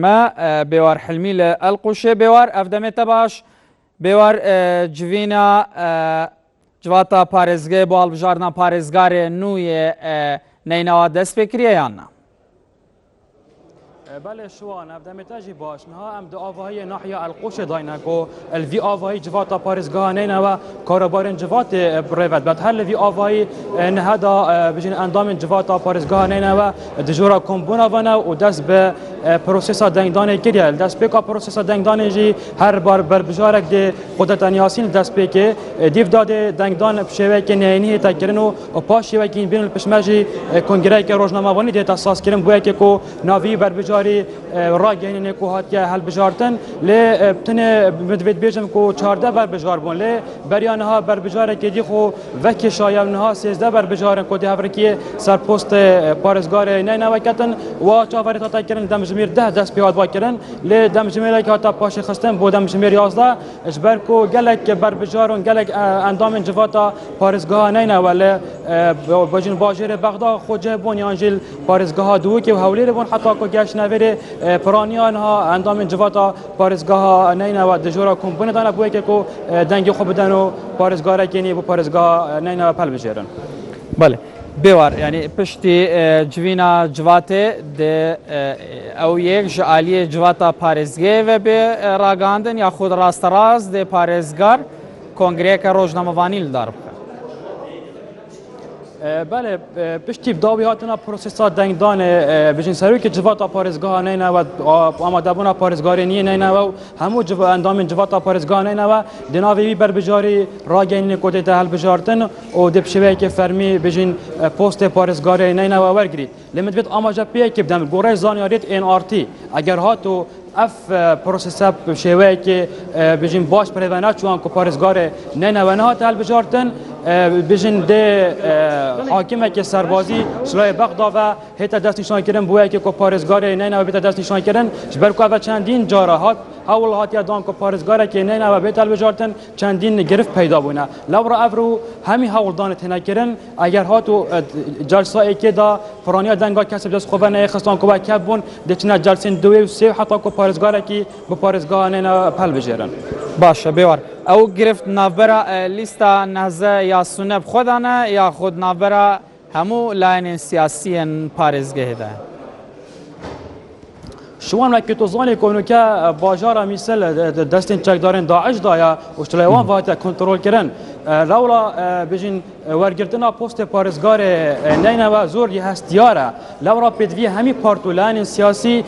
ما بوار حلمی القوشه بوار افدمه تباش بوار جوینا جواتا پارزگه با البجارنا پارزگار نوی نینوا دست فکریه یا نه؟ بله شوان افدمه تاجی باش نها ام دو آواهی ناحیه القوش داینا کو الوی آواهی جواتا پارزگاه نینوا کاربارن جوات بروید بعد هر الوی آواهی نهدا بجن اندام جواتا پارزگاه نینوا دجورا کمبونا ونا و دست به پروسس دنگدان کریه دست به کا پروسس دنگدان جی هر بار بر بجارک ده قدرت یاسین دست به که دیو داده دنگدان شوی که نینی تکرنو و پاش شوی که بین الپشماجی کنگره که روزنامه وانی ده تاساس کرن بویا که کو ناوی بر بجاری راگین نکو هات که هل بجارتن ل بتنه مدوید بیجم کو 14 بر بجار بون ل بریانها بر بجاره که دی خو وک شایانها 13 بر بجارن کو ده برکی سر پست پارزگار نه نوکتن و چاوری تا کردن دمجمیر 10 دست پیاد با کردن ل دمجمیر که تا پاش خستن بود دمجمیر 11 اجبر کو گلک بر بجارون گلک اندام جواتا پارزگاه نه ولی بجن باجر بغداد خو جبون یانجل پارزگاه دو که حوالی بون حتی کو گاش نویر پرانیان ها اندام جواتا پارزگاه نه و دجورا کمپانی دانا بوی که کو دنگ خوب بدن و پارزگاه کنی و پارزگاه نه پل بجرن. بله بیوار یعنی پشتی جوینا جواته ده او یک جعالی جواتا پارزگه و به راگاندن یا خود راست راست ده پارزگار کنگره که روزنامه وانی دار بله پشتی بداوی هاتنا پروسس دنگدان بجن سروی که جواتا پارزگاه نه و آماده بونا پارزگاری نه و همو اندام جواتا پارزگاه نه و دناوی بر بجاری راگین کوده ده هل بجارتن و دبشوی که فرمی بجن پست پارزگاری نه و ورگری لمت بیت آماجه پیه که بدم گوره زانیاریت ان آر تی اگر هاتو اف پروسس شوی که بجن باش پرونات چون کو پارزگار نه و نه هل بجارتن بجن ده حاکمه که سربازی سلای بغداد و هیتا دست نشان کردن بویا که کو پارزگار نه و بیت دست نشان کردن جبر کو چندین جارات حول هات یادان کو پارزگار که نه و بیت البجارتن چندین گرفت پیدا بونه لورا افرو همی حول دان تنکرن اگر هاتو جلسه که دا فرانیا دنگا کسب دست خوبه نه خستان کو کبون دچنا جلسه دو و سه حتی کو پارزگار کی به پارزگاه نه پل بجرن باشه بیوار او گرفت نابرا لیستا نهزه یا سنب خودانه یا خود نابرا همو لاین سیاسی پارزگه ده شوان وقتی تو زانی کنو که باجارا مثل دستین چکدارن داعش دایا و شتلایوان وقتی کنترل کردن لولا بجن ورگرتنا پست پارزگار نه و زور یه هستیاره لورا پدوی همی پارتولان سیاسی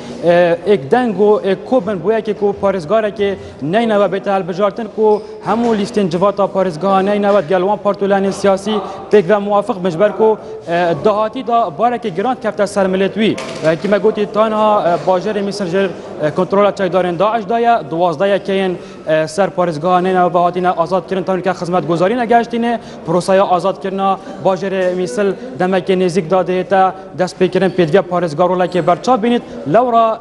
یک دنگو یک کوبن بویا که کو پارزگاره که نه و بیت البجارتن کو همو لیستن جواتا پارزگاه نه و گلوان پارتولان سیاسی پک و موافق مجبر کو دهاتی دا بارک گراند کفت سر ملتوی که ما گوتی تنها باجر میسنجر کنترل چکدارن داعش دایا 12 کین سر پارزگاه نه و بهاتین آزاد کردن تا که خدمت گزاری نگاشتینه پروسه آزاد کردن باجر مثل دمک نزدیک داده تا دست بکردن پدوی پارزگارو که برچا بینید لورا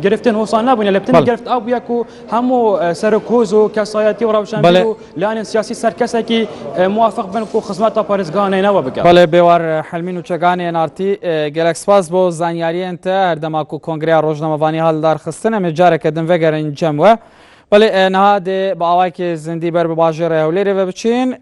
گرفتن حسان نبونه لبتن گرفت ابو یکو همو سرکوز و کسایتی و روشنبیلو لان سیاسی سرکسه که موافق بن کو خدمت پارزگاه نه و بکر بله بیوار حلمین و چگانی نارتی گلکس پاس بو زانیاری انت اردماکو کنگره روزنامه وانی حال دار خستنه مجاره کدن وگرن جمعه بله نهاد با آوائی که زندی بر باجر هولی رو بچین